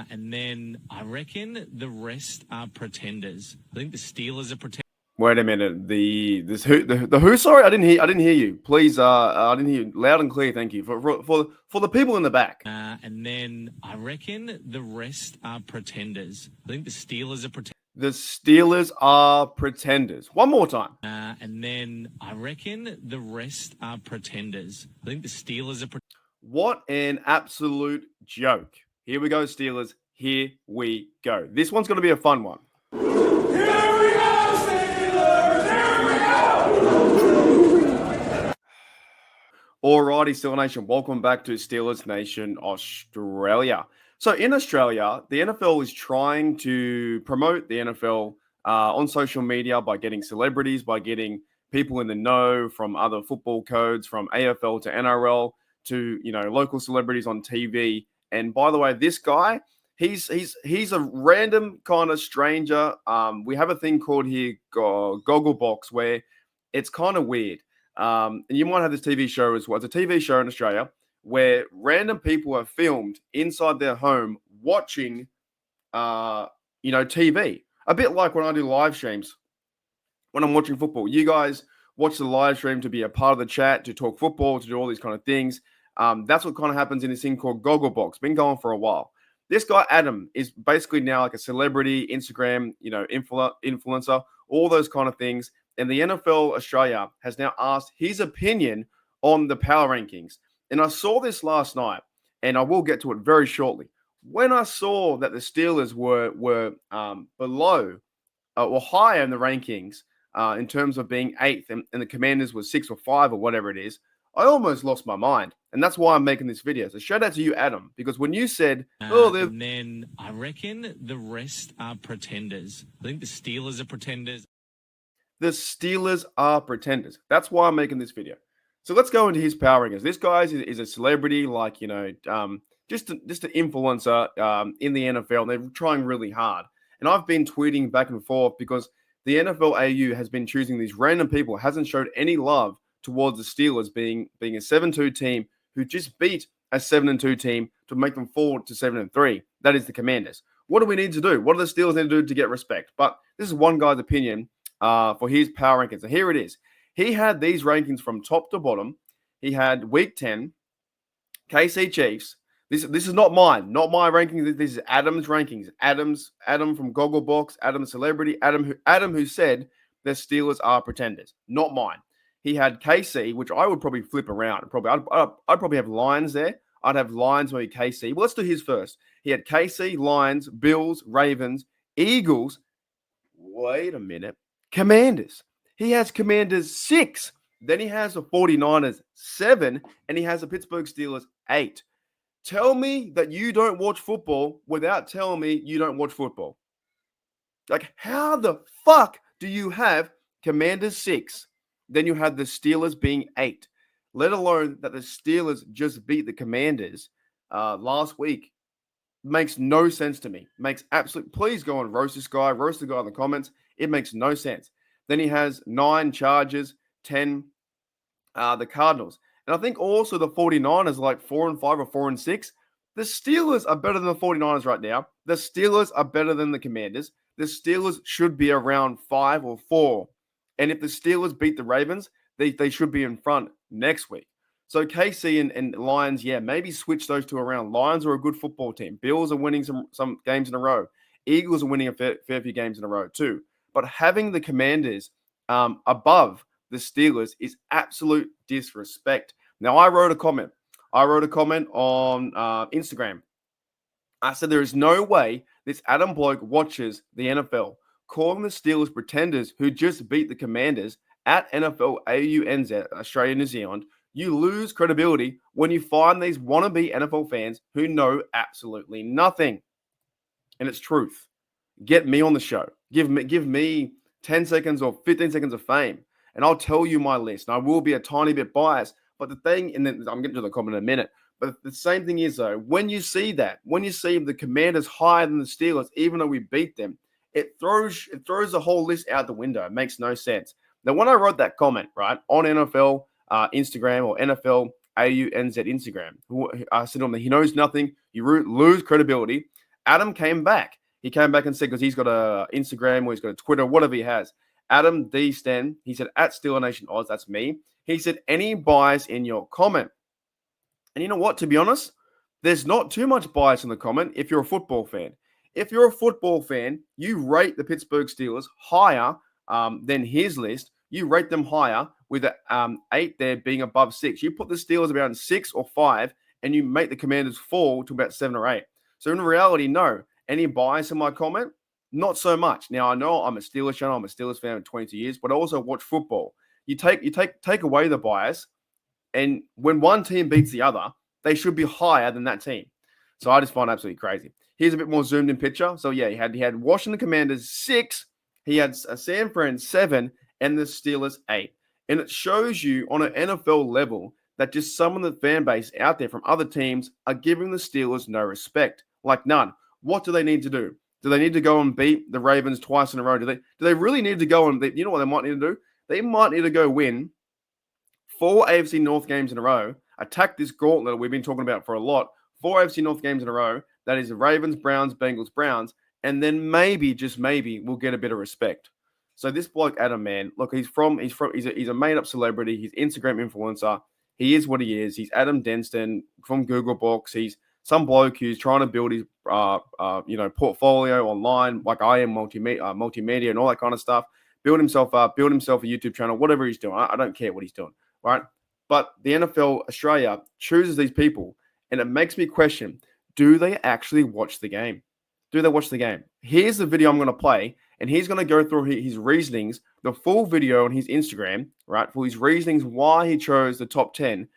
And then I reckon the rest are pretenders. I think the Steelers are pretenders. Wait a minute. The who? Sorry, I didn't hear you. Please, I didn't hear you. Loud and clear. Thank you for the people in the back. And then I reckon the rest are pretenders. I think the Steelers are pretenders. The Steelers are pretenders. One more time. And then I reckon the rest are pretenders. I think the Steelers are pretenders. What an absolute joke. Here we go, Steelers. Here we go. This one's going to be a fun one. Here we go, Steelers! Here we go! Alrighty, Steeler Nation. Welcome back to Steelers Nation Australia. So in Australia, the NFL is trying to promote the NFL on social media by getting celebrities, by getting people in the know from other football codes, from AFL to NRL to, local celebrities on TV. And by the way, this guy, he's a random kind of stranger. We have a thing called here Gogglebox where it's kind of weird. And you might have this TV show as well. It's a TV show in Australia where random people are filmed inside their home watching, TV. A bit like when I do live streams when I'm watching football. You guys watch the live stream to be a part of the chat, to talk football, to do all these kind of things. That's what kind of happens in this thing called Gogglebox. Been going for a while. This guy, Adam, is basically now like a celebrity, Instagram, influencer, all those kind of things. And the NFL Australia has now asked his opinion on the power rankings. And I saw this last night, and I will get to it very shortly. When I saw that the Steelers were below or higher in the rankings in terms of being 8th, and the Commanders was 6 or 5 or whatever it is, I almost lost my mind. And that's why I'm making this video. So shout out to you, Adam, because when you said, and then I reckon the rest are pretenders. I think the Steelers are pretenders. The Steelers are pretenders. That's why I'm making this video. So let's go into his power rankings. This guy is a celebrity, like, just an influencer in the NFL. They're trying really hard. And I've been tweeting back and forth because the NFL AU has been choosing these random people, hasn't showed any love towards the Steelers being a 7-2 team who just beat a 7-2 team to make them fall to 7-3. That is the Commanders. What do we need to do? What do the Steelers need to do to get respect? But this is one guy's opinion for his power rankings. And here it is. He had these rankings from top to bottom. He had Week 10, KC Chiefs. This is not mine, not my rankings. This is Adam's rankings. Adam from Gogglebox, Adam Celebrity, Adam who said the Steelers are pretenders, not mine. He had KC, which I would probably flip around. I'd probably have Lions there. I'd have Lions, maybe KC. Well, let's do his first. He had KC, Lions, Bills, Ravens, Eagles. Wait a minute. Commanders. He has Commanders 6. Then he has the 49ers 7. And he has the Pittsburgh Steelers 8. Tell me that you don't watch football without telling me you don't watch football. Like, how the fuck do you have Commanders 6? Then you had the Steelers being 8. Let alone that the Steelers just beat the Commanders last week. Makes no sense to me. Makes absolute. Please go and roast this guy. Roast the guy in the comments. It makes no sense. Then he has 9 Chargers, 10 the Cardinals. And I think also the 49ers like 4-5 or 4-6. The Steelers are better than the 49ers right now. The Steelers are better than the Commanders. The Steelers should be around 5 or 4. And if the Steelers beat the Ravens, they should be in front next week. So KC and Lions, yeah, maybe switch those two around. Lions are a good football team. Bills are winning some games in a row. Eagles are winning a fair few games in a row too. But having the Commanders above the Steelers is absolute disrespect. Now, I wrote a comment. On Instagram. I said there is no way this Adam bloke watches the NFL. Calling the Steelers pretenders who just beat the Commanders at NFL AUNZ, Australia, New Zealand, you lose credibility when you find these wannabe NFL fans who know absolutely nothing. And it's truth. Get me on the show. Give me 10 seconds or 15 seconds of fame, and I'll tell you my list. And I will be a tiny bit biased. But the thing, and then I'm getting to the comment in a minute, but the same thing is, though, when you see the Commanders higher than the Steelers, even though we beat them, it throws the whole list out the window. It makes no sense. Now, when I wrote that comment, right, on NFL Instagram or NFL AUNZ Instagram, I said to him that he knows nothing. You lose credibility. Adam came back. He came back and said, because he's got a Instagram or he's got a Twitter, whatever he has. Adam D. Sten, he said, at Steeler Nation Oz, that's me. He said, any bias in your comment? And you know what? To be honest, there's not too much bias in the comment if you're a football fan. If you're a football fan, you rate the Pittsburgh Steelers higher than his list. You rate them higher with 8 there being above 6. You put the Steelers around 6 or 5, and you make the Commanders fall to about 7 or 8. So in reality, no. Any bias in my comment? Not so much. Now, I know I'm a Steelers channel. I'm a Steelers fan for 22 years, but I also watch football. You take away the bias, and when one team beats the other, they should be higher than that team. So I just find it absolutely crazy. Here's a bit more zoomed in picture. So yeah, he had Washington Commanders 6, he had San Fran 7, and the Steelers 8. And it shows you on an NFL level that just some of the fan base out there from other teams are giving the Steelers no respect, like none. What do they need to do? Do they need to go and beat the Ravens twice in a row? Do they really need to go and you know what they might need to do? They might need to go win 4 AFC North games in a row, attack this gauntlet we've been talking about for a lot, 4 AFC North games in a row. That is the Ravens, Browns, Bengals, Browns, and then maybe, just maybe, we'll get a bit of respect. So this bloke, Adam, man, look, he's a made-up celebrity. He's Instagram influencer. He is what he is. He's Adam Denston from Google Books. He's some bloke who's trying to build his portfolio online, like I am, multimedia and all that kind of stuff. Build himself up, build himself a YouTube channel, whatever he's doing. I don't care what he's doing, right? But the NFL Australia chooses these people, and it makes me question, do they actually watch the game? Do they watch the game? Here's the video I'm going to play, and he's going to go through his reasonings, the full video on his Instagram, right, for his reasonings why he chose the top 10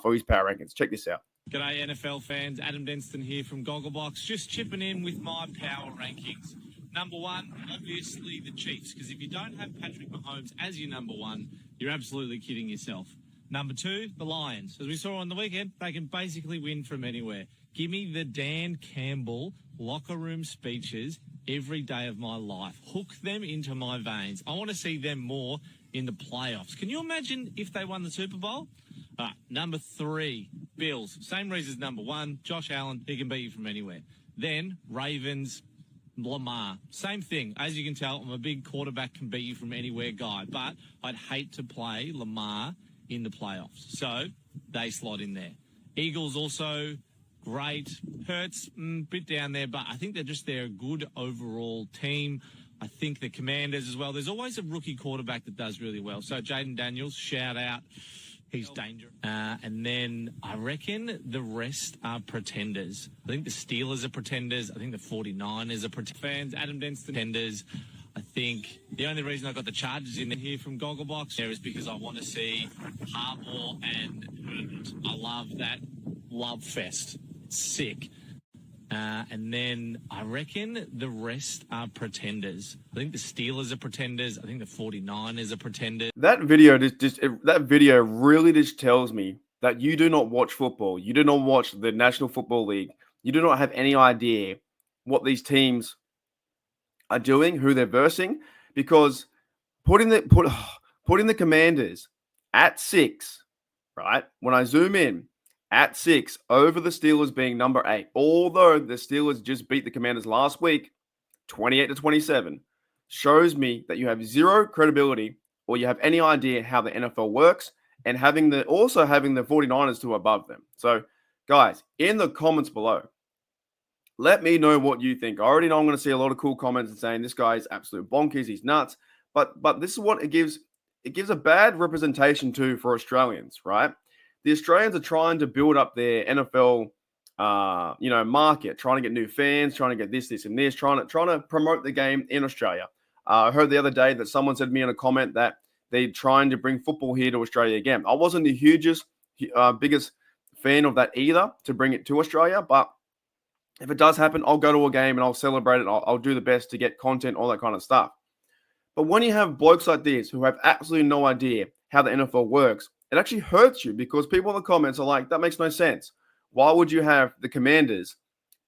for his power rankings. Check this out. G'day NFL fans, Adam Denston here from Gogglebox, just chipping in with my power rankings. Number 1, obviously the Chiefs, because if you don't have Patrick Mahomes as your number 1, you're absolutely kidding yourself. Number 2, the Lions. As we saw on the weekend, they can basically win from anywhere. Give me the Dan Campbell locker room speeches every day of my life. Hook them into my veins. I want to see them more in the playoffs. Can you imagine if they won the Super Bowl? Number 3, Bills. Same reason as number 1. Josh Allen, he can beat you from anywhere. Then Ravens, Lamar. Same thing. As you can tell, I'm a big quarterback can beat you from anywhere guy, but I'd hate to play Lamar in the playoffs. So they slot in there. Eagles also great. Hurts, bit down there, but I think they're a good overall team. I think the Commanders as well. There's always a rookie quarterback that does really well. So Jaden Daniels, shout out. He's dangerous. And then I reckon the rest are pretenders. I think the Steelers are pretenders. I think the 49ers are fans. Adam Denston pretenders. I think the only reason I got the Chargers in here from Gogglebox there is because I want to see Harbaugh and Herbert. I love that love fest. It's sick. And then I reckon the rest are pretenders. I think the Steelers are pretenders. I think the 49ers are pretenders. That video really just tells me that you do not watch football. You do not watch the National Football League. You do not have any idea what these teams are doing, who they're versing, because putting the Commanders at 6, right? When I zoom in, at 6 over the Steelers being number 8, although the Steelers just beat the Commanders last week, 28-27, shows me that you have zero credibility or you have any idea how the NFL works, and having the 49ers to above them. So, guys, in the comments below, let me know what you think. I already know I'm going to see a lot of cool comments and saying this guy is absolute bonkers, he's nuts. But this is what it gives. It gives a bad representation too for Australians, right? The Australians are trying to build up their NFL, market, trying to get new fans, trying to get this, and this, trying to promote the game in Australia. I heard the other day that someone said to me in a comment that they're trying to bring football here to Australia again. I wasn't the biggest fan of that either, to bring it to Australia, but if it does happen, I'll go to a game and I'll celebrate it. I'll do the best to get content, all that kind of stuff. But when you have blokes like this who have absolutely no idea how the NFL works, it actually hurts you because people in the comments are like, that makes no sense. Why would you have the Commanders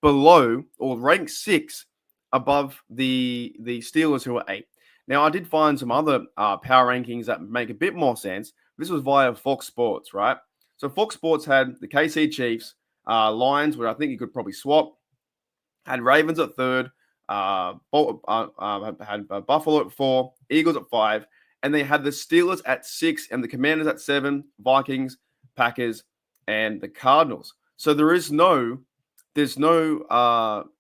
below or rank 6 above the Steelers who are 8? Now, I did find some other power rankings that make a bit more sense. This was via Fox Sports, right? So Fox Sports had the KC Chiefs, Lions, which I think you could probably swap. had Ravens at 3rd, had Buffalo at 4, Eagles at 5, and they had the Steelers at 6 and the Commanders at 7, Vikings, Packers, and the Cardinals. So there's no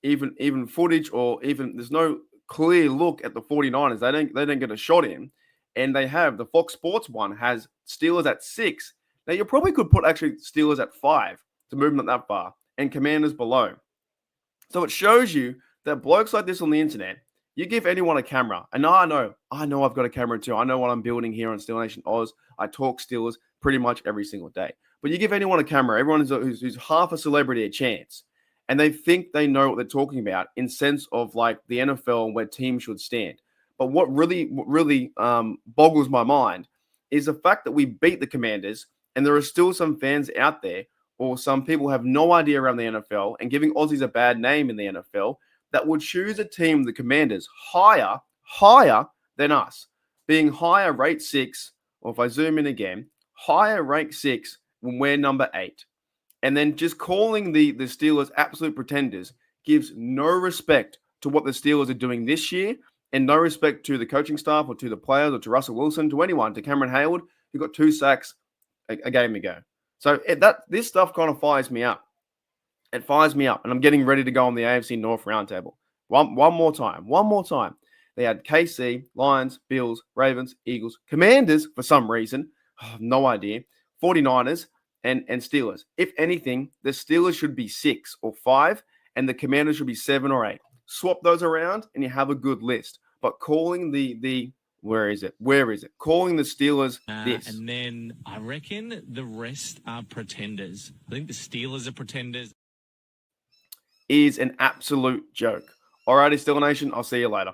even footage, or even there's no clear look at the 49ers. They don't get a shot in, and they have the Fox Sports one has Steelers at 6. Now you probably could put actually Steelers at 5 to move them that far, and Commanders below. So it shows you that blokes like this on the internet, you give anyone a camera, and I know I've got a camera too. I know what I'm building here on Steel Nation Oz. I talk Steelers pretty much every single day. But you give anyone a camera, everyone who's half a celebrity a chance, and they think they know what they're talking about in sense of like the NFL and where teams should stand. But what really boggles my mind is the fact that we beat the Commanders, and there are still some fans out there, or some people have no idea around the NFL and giving Aussies a bad name in the NFL, that would choose a team, the Commanders, higher than us, being higher rate 6, or if I zoom in again, higher rank 6 when we're number 8. And then just calling the Steelers absolute pretenders gives no respect to what the Steelers are doing this year, and no respect to the coaching staff or to the players or to Russell Wilson, to anyone, to Cameron Hayward, who got 2 sacks a game ago. So this stuff kind of fires me up. It fires me up, and I'm getting ready to go on the AFC North roundtable. One more time. They had KC, Lions, Bills, Ravens, Eagles, Commanders for some reason, no idea, 49ers, and Steelers. If anything, the Steelers should be 6 or 5, and the Commanders should be 7 or 8. Swap those around, and you have a good list. But calling the where is it? Calling the Steelers this. And then I reckon the rest are pretenders. I think the Steelers are pretenders. Is an absolute joke. Alrighty, Steel Nation, I'll see you later.